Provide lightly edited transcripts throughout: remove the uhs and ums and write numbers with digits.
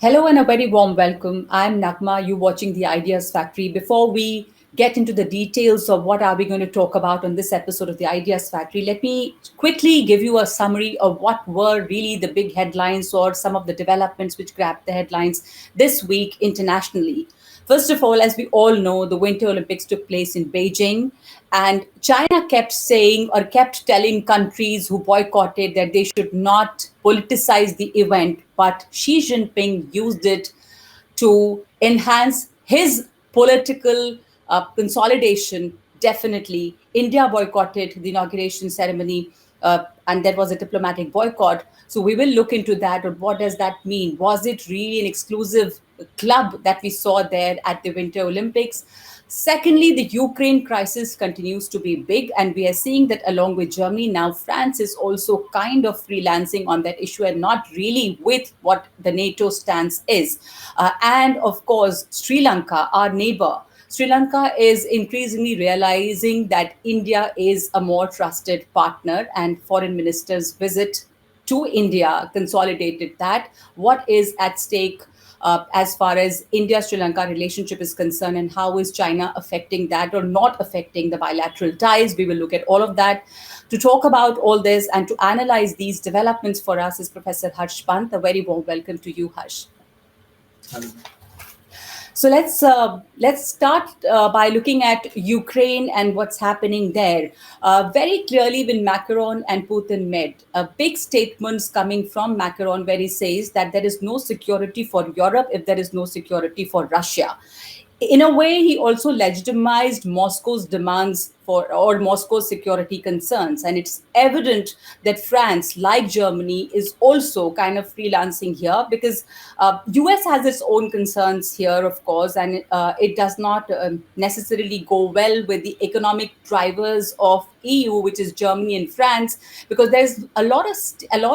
Hello and a very warm welcome. I'm Nagma, you watching the Ideas Factory. Before we get into the details of what are we going to talk about on this episode of the Ideas Factory, let me quickly give you a summary of what were really the big headlines or some of the developments which grabbed the headlines this week internationally. First of all, as we all know, the Winter Olympics took place in Beijing, and China kept saying or kept telling countries who boycotted that they should not politicize the event, but Xi Jinping used it to enhance his political consolidation. Definitely, India boycotted the inauguration ceremony, and that was a diplomatic boycott. So we will look into that. Or what does that mean? Was it really an exclusive club that we saw there at the Winter Olympics? Secondly, the Ukraine crisis continues to be big, and we are seeing that along with Germany, now France is also kind of freelancing on that issue and not really with what the NATO stance is. And of course, Sri Lanka, our neighbor. Sri Lanka is increasingly realizing that India is a more trusted partner, and foreign ministers' visit to India consolidated that. What is at stake as far as India Sri Lanka relationship is concerned, and how is China affecting that or not affecting the bilateral ties? We will look at all of that. To talk about all this and to analyze these developments for us is Professor Harsh Pant. A very warm welcome to you, Harsh. So let's start by looking at Ukraine and what's happening there. Very clearly, when Macron and Putin met, big statements coming from Macron where he says that there is no security for Europe if there is no security for Russia. In a way, he also legitimized Moscow's demands for or Moscow's security concerns. And it's evident that France, like Germany, is also kind of freelancing here because US has its own concerns here, of course, and it does not necessarily go well with the economic drivers of EU, which is Germany and France, because there's a lot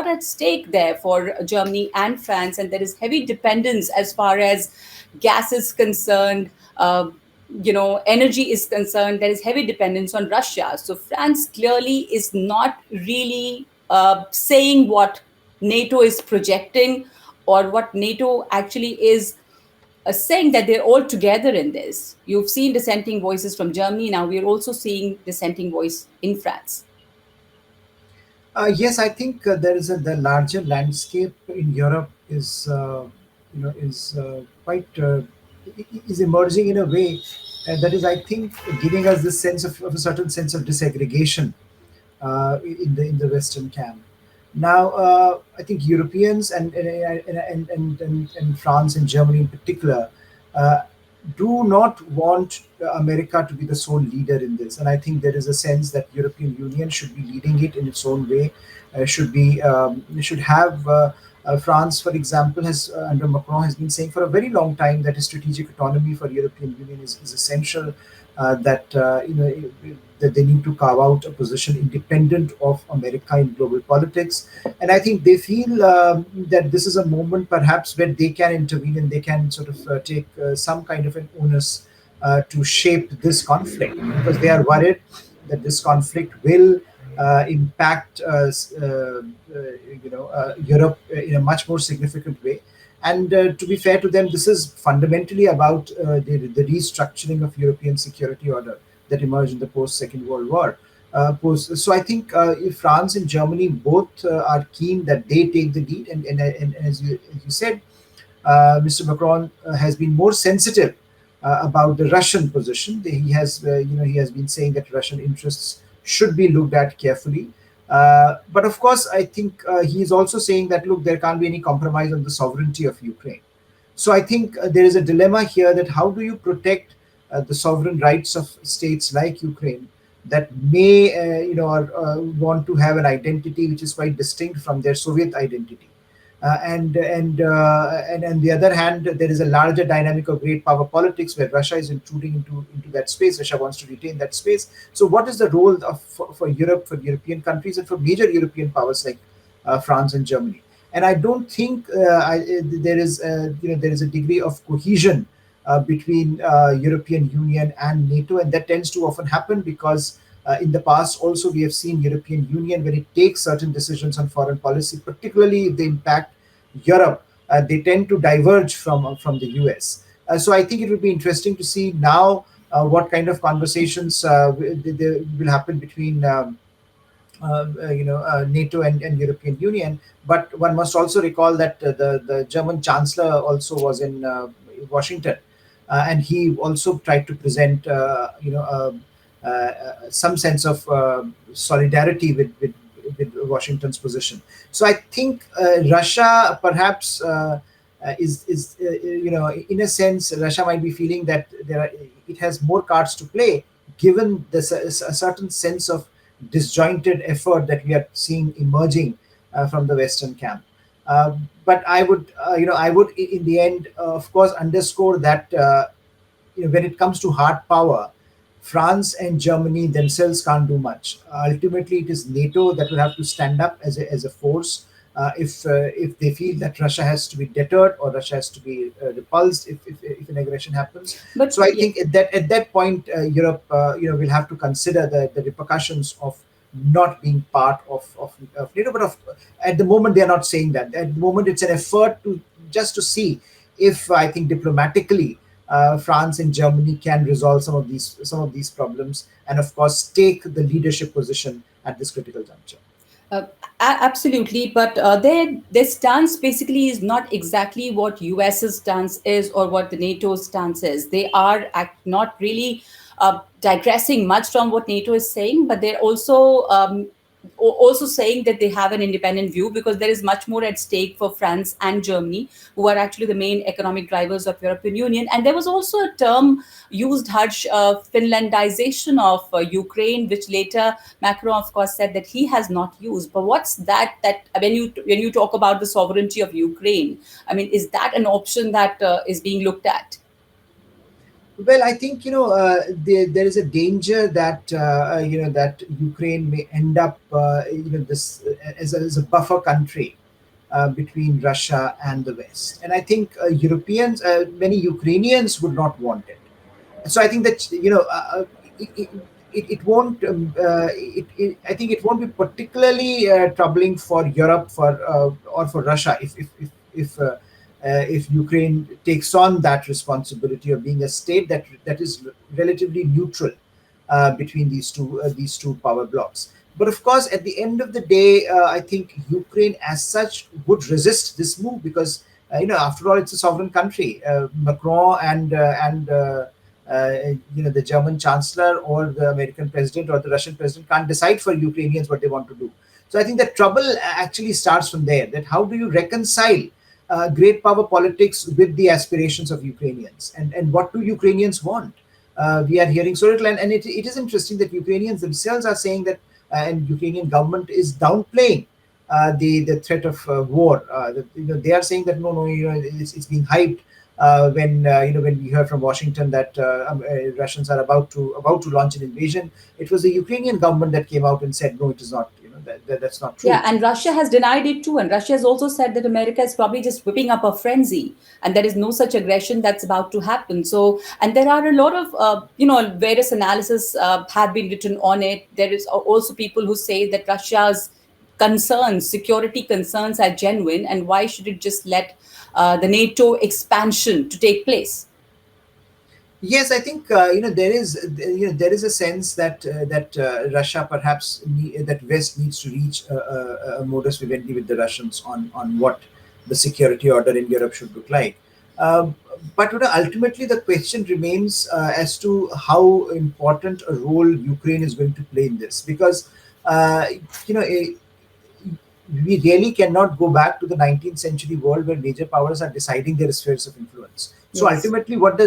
at stake there for Germany and France, and there is heavy dependence as far as gas is concerned, energy is concerned. There is heavy dependence on Russia. So France clearly is not really saying what NATO is projecting or what NATO actually is saying, that they're all together in this. You've seen dissenting voices from Germany. Now we're also seeing dissenting voice in France. Yes, I think there is the larger landscape in Europe is quite is emerging in a way that is, I think, giving us this sense of a certain sense of disaggregation in the Western camp. Now, I think Europeans and France and Germany in particular uh, do not want America to be the sole leader in this, and I think there is a sense that European Union should be leading it in its own way. Should have. France, for example, has under Macron has been saying for a very long time that a strategic autonomy for European Union is essential. That that they need to carve out a position independent of America in global politics, and I think they feel that this is a moment perhaps where they can intervene and they can sort of take some kind of an onus to shape this conflict because they are worried that this conflict will impact Europe in a much more significant way. And to be fair to them, this is fundamentally about the restructuring of European security order that emerged in the post Second World War. So I think if France and Germany both are keen that they take the lead, and as you said, Mr. Macron has been more sensitive about the Russian position. He has been saying that Russian interests should be looked at carefully. But of course, I think he is also saying that look, there can't be any compromise on the sovereignty of Ukraine. So I think there is a dilemma here that how do you protect the sovereign rights of states like Ukraine that may, want to have an identity which is quite distinct from their Soviet identity. And on the other hand, there is a larger dynamic of great power politics where Russia is intruding into that space. Russia wants to retain that space. So, what is the role for Europe, for European countries, and for major European powers like France and Germany? And I don't think there is a degree of cohesion between European Union and NATO, and that tends to often happen because in the past also we have seen European Union when it takes certain decisions on foreign policy, particularly if they impact Europe. they tend to diverge from the US. So I think it would be interesting to see now what kind of conversations will happen between NATO and European Union. But one must also recall that the German Chancellor also was in Washington, and he also tried to present some sense of solidarity with Washington's position. So I think Russia perhaps. Is in a sense, Russia might be feeling that it has more cards to play, given a certain sense of disjointed effort that we are seeing emerging from the Western camp. But I would in the end, of course, underscore that when it comes to hard power, France and Germany themselves can't do much. Ultimately, it is NATO that will have to stand up as a force if they feel that Russia has to be deterred or Russia has to be repulsed if an aggression happens. But So I yeah, think at that point, Europe will have to consider the repercussions of not being part of NATO. But at the moment, they are not saying that. At the moment, it's an effort to just to see if I think diplomatically France and Germany can resolve some of these problems, and of course take the leadership position at this critical juncture. Uh, absolutely, but their stance basically is not exactly what US's stance is or what the NATO stance is. They are not really digressing much from what NATO is saying, but they're also also saying that they have an independent view because there is much more at stake for France and Germany, who are actually the main economic drivers of European Union. And there was also a term used, Harsh, Finlandization of Ukraine, which later Macron, of course, said that he has not used. But what's that? That when you talk about the sovereignty of Ukraine, I mean, is that an option that is being looked at? Well, I think there is a danger that that Ukraine may end up this as a buffer country between Russia and the West, and I think many Ukrainians would not want it. So I think that it won't. I think it won't be particularly troubling for Europe or for Russia if Ukraine takes on that responsibility of being a state that is relatively neutral between these two power blocks. But of course, at the end of the day, I think Ukraine, as such, would resist this move because after all, it's a sovereign country. Macron and the German Chancellor or the American President or the Russian President can't decide for Ukrainians what they want to do. So I think the trouble actually starts from there. That how do you reconcile great power politics with the aspirations of Ukrainians, and what do Ukrainians want? We are hearing so little, and it is interesting that Ukrainians themselves are saying that, and Ukrainian government is downplaying the threat of war. They are saying that no, it's being hyped. When we heard from Washington that Russians are about to launch an invasion, it was the Ukrainian government that came out and said no, it is not. That's not Yeah, true. and Russia has denied it too. And Russia has also said that America is probably just whipping up a frenzy and there is no such aggression that's about to happen. So, and there are a lot of, various analysis have been written on it. There is also people who say that Russia's concerns, security concerns are genuine. And why should it just let the NATO expansion to take place? Yes, I think there is a sense that Russia that West needs to reach a modus vivendi with the Russians on what the security order in Europe should look like. But ultimately, the question remains as to how important a role Ukraine is going to play in this, because uh, you know a, we really cannot go back to the 19th century world where major powers are deciding their spheres of influence. So Yes. ultimately, what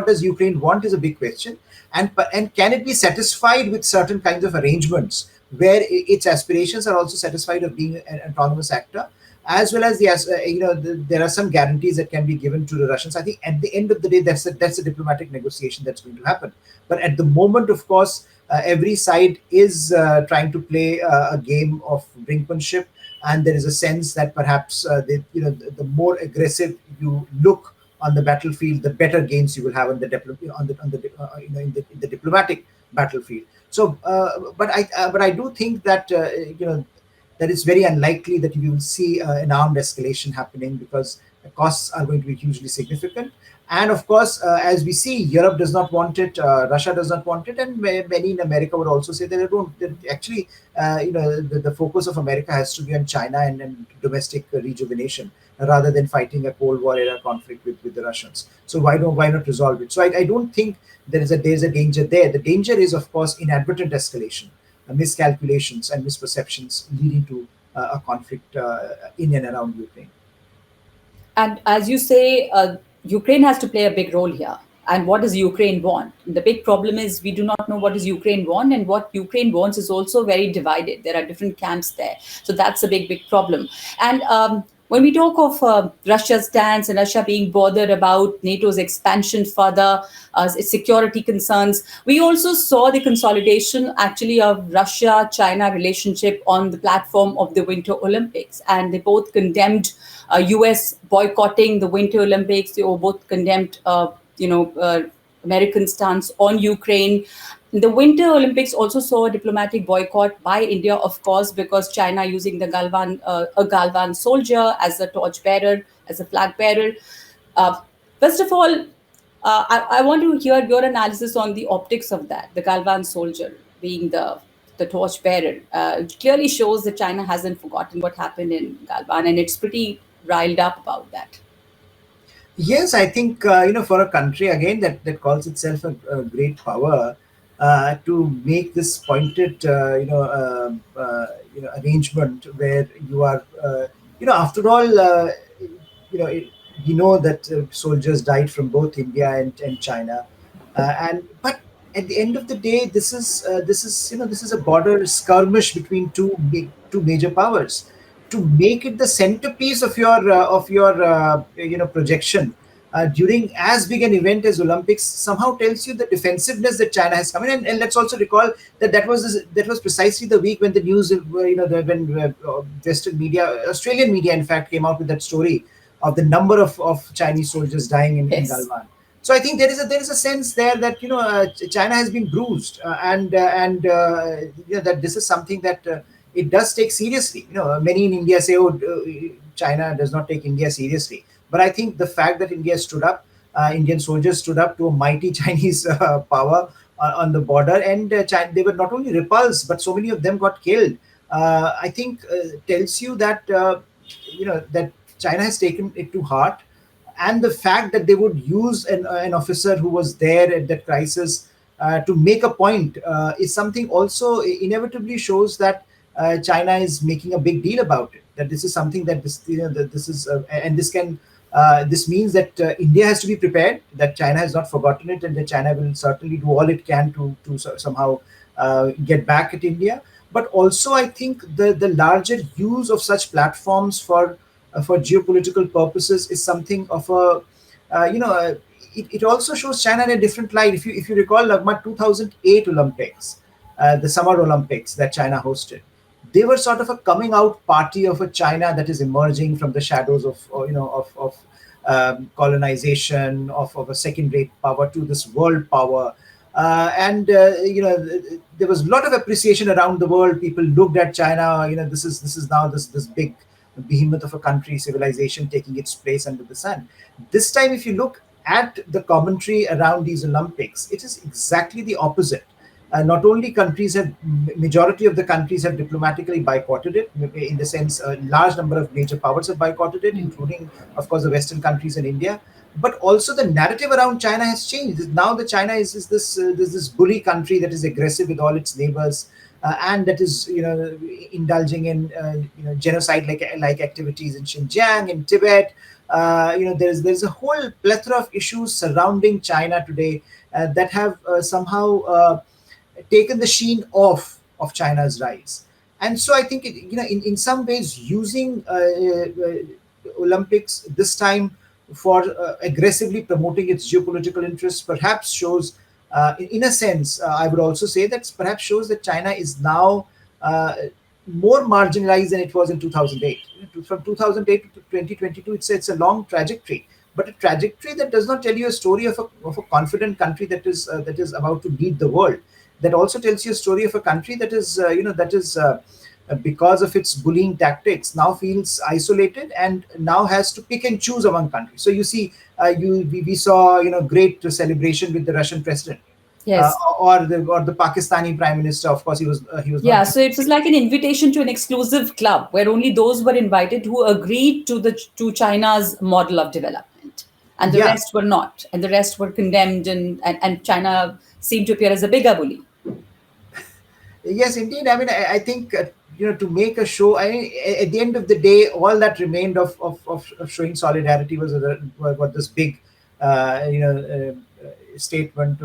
does Ukraine want is a big question, and can it be satisfied with certain kinds of arrangements where its aspirations are also satisfied of being an autonomous actor, as well as there are some guarantees that can be given to the Russians. I think at the end of the day, that's a diplomatic negotiation that's going to happen. But at the moment, of course, every side is trying to play a game of brinkmanship, and there is a sense that perhaps the more aggressive you look on the battlefield, the better gains you will have in the diplomatic battlefield. So, but I do think that that it's very unlikely that you will see an armed escalation happening, because costs are going to be hugely significant. And of course, as we see, Europe does not want it, Russia does not want it, and many in America would also say that they don't. That actually, the focus of America has to be on China and domestic rejuvenation rather than fighting a Cold War era conflict with the Russians. So why not resolve it? So I don't think there's a danger there. The danger is, of course, inadvertent escalation, miscalculations, and misperceptions leading to a conflict in and around Ukraine. And as you say, Ukraine has to play a big role here. And what does Ukraine want? The big problem is we do not know what does Ukraine want, and what Ukraine wants is also very divided. There are different camps there, so that's a big problem. And when we talk of Russia's stance and Russia being bothered about NATO's expansion further, its security concerns, we also saw the consolidation actually of Russia-China relationship on the platform of the Winter Olympics, and they both condemned U.S. boycotting the Winter Olympics. They were both condemned, American stance on Ukraine. The Winter Olympics also saw a diplomatic boycott by India, of course, because China using the a Galvan soldier as a torch bearer, as a flag bearer. Uh, First of all, I want to hear your analysis on the optics of that. The Galvan soldier being the torch bearer it clearly shows that China hasn't forgotten what happened in Galvan, and it's pretty riled up about that. Yes, I think for a country again that calls itself a great power, to make this pointed arrangement where you are after all you know it, we know that soldiers died from both India and China, and but at the end of the day, this is a border skirmish between two major powers. To make it the centerpiece of your projection during as big an event as Olympics somehow tells you the defensiveness that China has come in. And let's also recall that that was precisely the week when the news, when Western media, Australian media, in fact, came out with that story of the number of Chinese soldiers dying in Yes. Galwan. So I think there is a sense there that China has been bruised, that this is something that it does take seriously. Many in India say, "Oh, China does not take India seriously." But I think the fact that India stood up, Indian soldiers stood up to a mighty Chinese power on the border, and they were not only repulsed, but so many of them got killed. I think tells you that that China has taken it to heart, and the fact that they would use an officer who was there at that crisis to make a point is something also inevitably shows that China is making a big deal about it. That this is something that that this is and this can this means that India has to be prepared. That China has not forgotten it, and that China will certainly do all it can to somehow get back at India. But also, I think the larger use of such platforms for geopolitical purposes is something of a it also shows China in a different light. If you recall, Nagma, 2008 Olympics, the Summer Olympics that China hosted, they were sort of a coming out party of a China that is emerging from the shadows of colonization, of a second rate power to this world power. And there was a lot of appreciation around the world. People looked at China. This is now this big behemoth of a country, civilization taking its place under the sun. This time, if you look at the commentary around these Olympics, it is exactly the opposite. Not only countries have majority of the countries have diplomatically boycotted it, in the sense a large number of major powers have boycotted it, including, of course, the Western countries and India. But also the narrative around China has changed. Now the China is this bully country that is aggressive with all its neighbors, and that is indulging in genocide like activities in Xinjiang, in Tibet. There's a whole plethora of issues surrounding China today that have somehow taken the sheen off of China's rise. And so I think in some ways using Olympics this time for aggressively promoting its geopolitical interests perhaps shows, in a sense, I would also say that perhaps shows that China is now more marginalized than it was in 2008. From 2008 to 2022, it's a long trajectory, but a trajectory that does not tell you a story of a confident country that is about to lead the world. That also tells you a story of a country that is because of its bullying tactics, now feels isolated and now has to pick and choose among countries. So you see, we saw great celebration with the Russian president, uh, Yes. or the Pakistani prime minister. Of course, he was not Yeah, given. so it was like an invitation to an exclusive club where only those were invited who agreed to China's model of development, and the Yeah. rest were not, and the rest were condemned, and China seemed to appear as a bigger bully. Yes, indeed. I mean, I think to make a show. At the end of the day, all that remained of showing solidarity was what this big, statement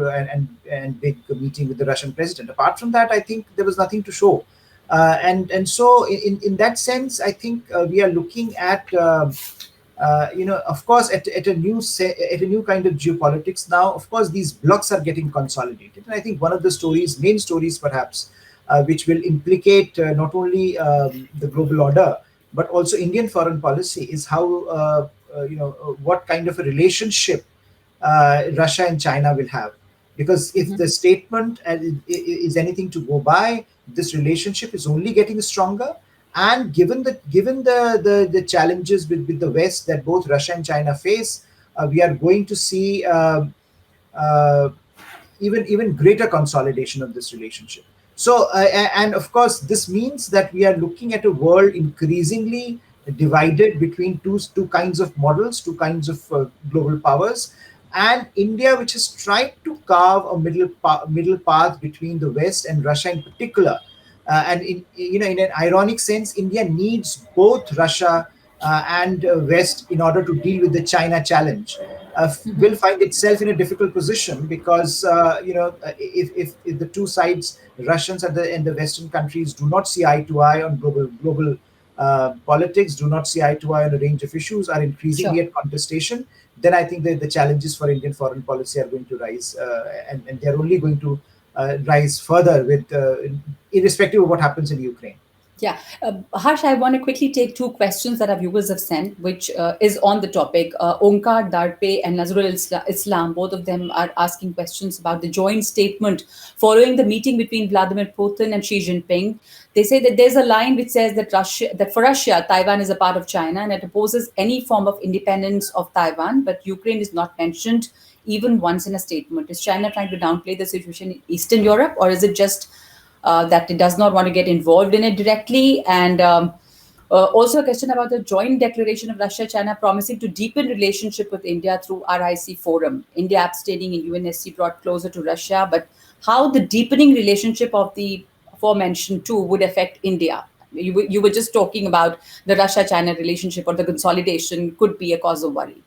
and big meeting with the Russian president. Apart from that, I think there was nothing to show, and so in that sense, I think we are looking at. Of course, at a new kind of geopolitics now. Of course, these blocks are getting consolidated, and I think one of the main stories, perhaps, which will implicate not only the global order but also Indian foreign policy, is how what kind of a relationship Russia and China will have. Because if the statement is anything to go by, this relationship is only getting stronger. And given the challenges with the West that both Russia and China face, we are going to see uh, even greater consolidation of this relationship. So, and of course, this means that we are looking at a world increasingly divided between two kinds of models, two kinds of global powers, and India, which has tried to carve a middle path between the West and Russia in particular. And in an ironic sense, India needs both Russia and West in order to deal with the China challenge. Will find itself in a difficult position because if the two sides, Russians and the Western countries, do not see eye to eye on global politics, do not see eye to eye on a range of issues, are increasingly Sure. at contestation, then I think the challenges for Indian foreign policy are going to rise, and they're only going to rise further with irrespective of what happens in Ukraine. Yeah. Harsh, I want to quickly take two questions that our viewers have sent, which is on the topic. Onkar Darpe and Nazrul Islam, both of them are asking questions about the joint statement following the meeting between Vladimir Putin and Xi Jinping. They say that there's a line which says that for Russia, Taiwan is a part of China and it opposes any form of independence of Taiwan, but Ukraine is not mentioned even once in a statement. Is China trying to downplay the situation in Eastern Europe, or is it just that it does not want to get involved in it directly? And also a question about the joint declaration of Russia China promising to deepen relationship with India through RIC forum. India abstaining in UNSC brought closer to Russia, but how the deepening relationship of the aforementioned two would affect India? You were just talking about the Russia China relationship, or the consolidation could be a cause of worry.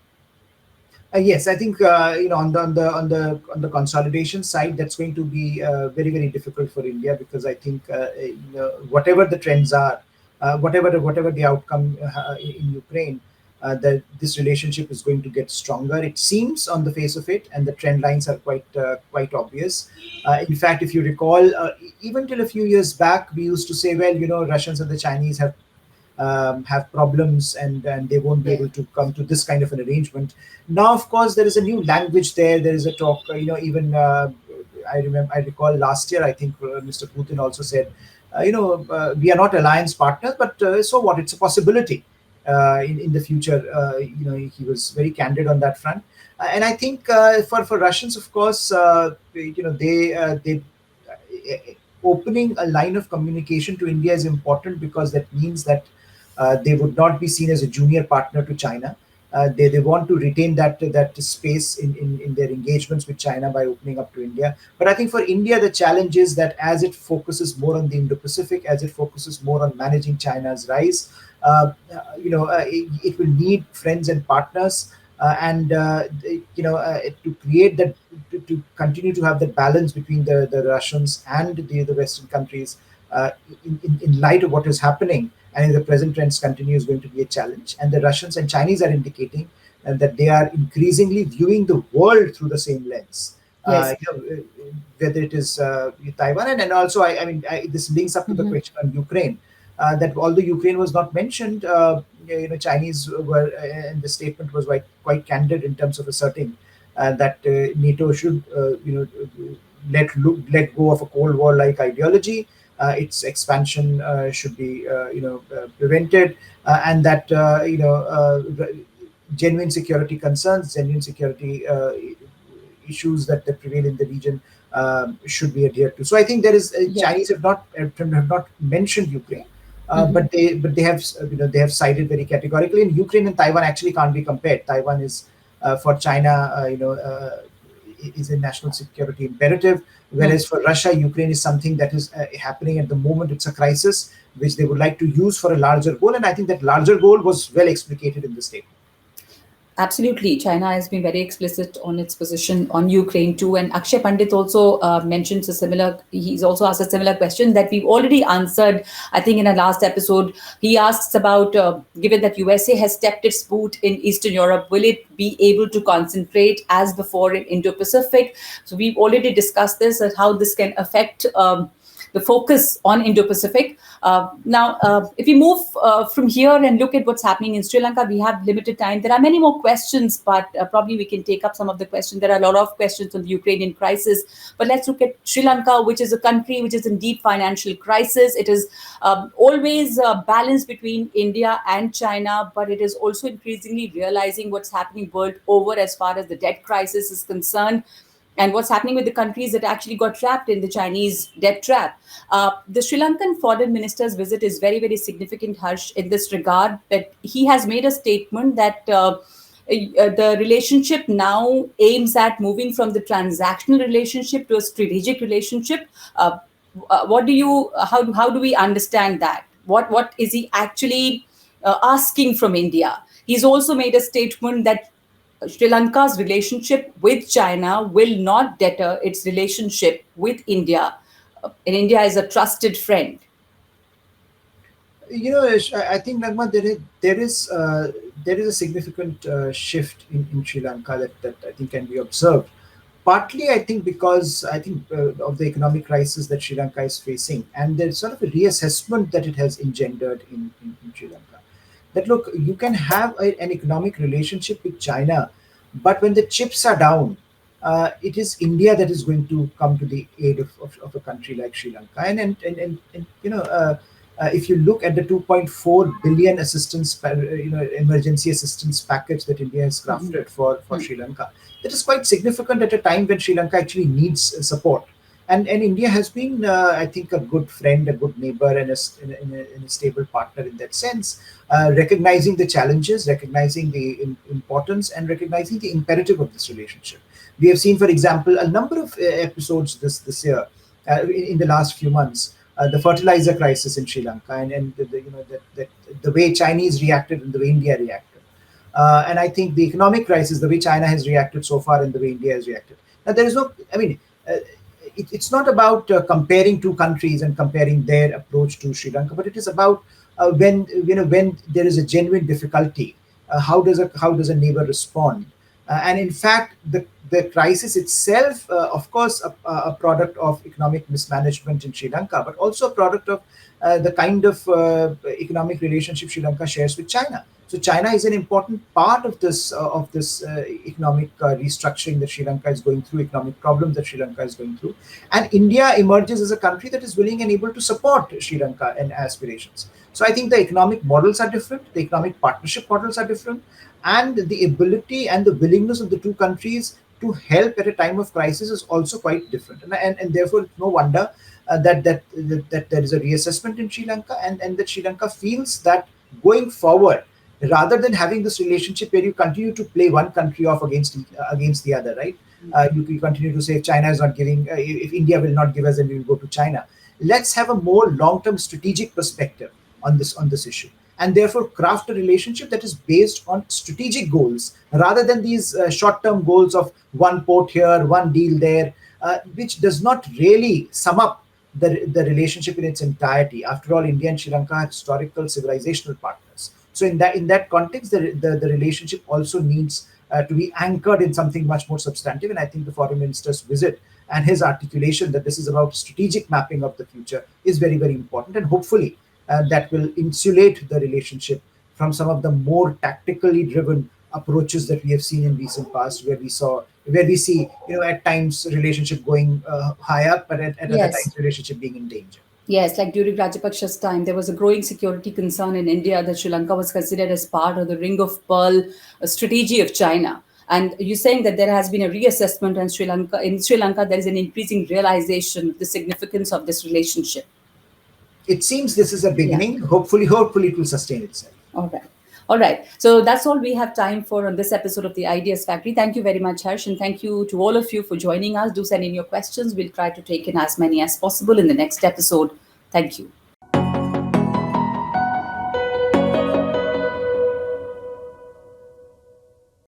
Yes, I think on the consolidation side, that's going to be very difficult for India, because I think whatever the trends are, whatever the outcome in Ukraine, that this relationship is going to get stronger. It seems on the face of it, and the trend lines are quite obvious. In fact, if you recall, even till a few years back, we used to say, well, Russians and the Chinese have problems, and they won't be Yeah. able to come to this kind of an arrangement. Now, of course, there is a new language there. There is a talk, even I recall last year, I think Mr. Putin also said, we are not alliance partners, but so what? It's a possibility in the future. He was very candid on that front. And I think for Russians, of course, they opening a line of communication to India is important, because that means that they would not be seen as a junior partner to China. They want to retain that space in their engagements with China by opening up to India. But I think for India, the challenge is that as it focuses more on the Indo-Pacific, as it focuses more on managing China's rise, it will need friends and partners, and to create that, to continue to have that balance between the Russians and the Western countries, in light of what is happening and if the present trends continue, is going to be a challenge. And the Russians and Chinese are indicating that they are increasingly viewing the world through the same lens. Yes. Whether it is Taiwan, and also this links up to the question on Ukraine. That although Ukraine was not mentioned, Chinese were, and the statement was quite candid in terms of asserting that NATO should let go of a Cold War like ideology, its expansion should be prevented, and that genuine security concerns, genuine security issues that prevail in the region should be adhered to. So I think there is Yeah. Chinese have not mentioned Ukraine, Mhm. but they have they have cited very categorically. And Ukraine and Taiwan actually can't be compared. Taiwan is for China, is a national security imperative, Hmm. whereas for Russia, Ukraine is something that is happening at the moment. It's a crisis which they would like to use for a larger goal, and I think that larger goal was well explicated in the statement. Absolutely. China has been very explicit on its position on Ukraine too. And Akshay Pandit also mentions a similar, he's also asked a similar question that we've already answered, I think, in our last episode. He asks about, given that USA has stepped its boot in Eastern Europe, will it be able to concentrate as before in Indo-Pacific? So we've already discussed this and how this can affect the focus on Indo-Pacific. Now, if we move from here and look at what's happening in Sri Lanka, we have limited time. There are many more questions, but probably we can take up some of the questions. There are a lot of questions on the Ukrainian crisis, but let's look at Sri Lanka, which is a country which is in deep financial crisis. It is always balanced between India and China, but it is also increasingly realizing what's happening world over as far as the debt crisis is concerned and what's happening with the countries that actually got trapped in the Chinese debt trap. The Sri Lankan foreign minister's visit is very, very significant, Harsh, in this regard. That he has made a statement that the relationship now aims at moving from the transactional relationship to a strategic relationship. What do you? How do we understand that? What is he actually asking from India? He's also made a statement that Sri Lanka's relationship with China will not deter its relationship with India. And India is a trusted friend. I think, Nagma, there is a significant shift in Sri Lanka that I think can be observed. Partly, I think, because I think of the economic crisis that Sri Lanka is facing, and there's sort of a reassessment that it has engendered in Sri Lanka. That look, you can have an economic relationship with China, but when the chips are down, it is India that is going to come to the aid of a country like Sri Lanka. And if you look at the 2.4 billion emergency assistance package that India has Mhm. crafted for Sri Lanka, that is quite significant at a time when Sri Lanka actually needs support. And India has been, I think, a good friend, a good neighbor, and a stable partner in that sense, recognizing the challenges, recognizing the importance, and recognizing the imperative of this relationship. We have seen, for example, a number of episodes this year, in the last few months, the fertilizer crisis in Sri Lanka, and the way Chinese reacted and the way India reacted. And I think the economic crisis, the way China has reacted so far and the way India has reacted. Now, there is no, I mean, it's not about comparing two countries and comparing their approach to Sri Lanka, but it is about when there is a genuine difficulty, how does a neighbor respond? And in fact, the crisis itself, of course, a product of economic mismanagement in Sri Lanka, but also a product of the kind of economic relationship Sri Lanka shares with China. So China is an important part of this economic restructuring that Sri Lanka is going through, economic problems that Sri Lanka is going through, and India emerges as a country that is willing and able to support Sri Lanka and aspirations. So I think the economic models are different, the economic partnership models are different, and the ability and the willingness of the two countries to help at a time of crisis is also quite different. And therefore, it's no wonder that there is a reassessment in Sri Lanka, and that Sri Lanka feels that going forward, rather than having this relationship where you continue to play one country off against the other, right? You continue to say, if China is not giving, if India will not give us, then we will go to China. Let's have a more long-term strategic perspective on this issue, and therefore craft a relationship that is based on strategic goals rather than these short-term goals of one port here, one deal there, which does not really sum up the relationship in its entirety. After all, India and Sri Lanka are historical civilizational partners. So in that context, the relationship also needs to be anchored in something much more substantive. And I think the foreign minister's visit and his articulation that this is about strategic mapping of the future is very, very important. And hopefully, that will insulate the relationship from some of the more tactically driven approaches that we have seen in recent past, where we see at times relationship going high up, but at other Yes. times relationship being in danger. Yes, like during Rajapaksa's time, there was a growing security concern in India that Sri Lanka was considered as part of the Ring of Pearl strategy of China. And you're saying that there has been a reassessment in Sri Lanka. In Sri Lanka, there is an increasing realization of the significance of this relationship. It seems this is a Yeah. beginning. Hopefully, it will sustain itself. All right. All right. So that's all we have time for on this episode of the Ideas Factory. Thank you very much, Harsh, and thank you to all of you for joining us. Do send in your questions. We'll try to take in as many as possible in the next episode. Thank you.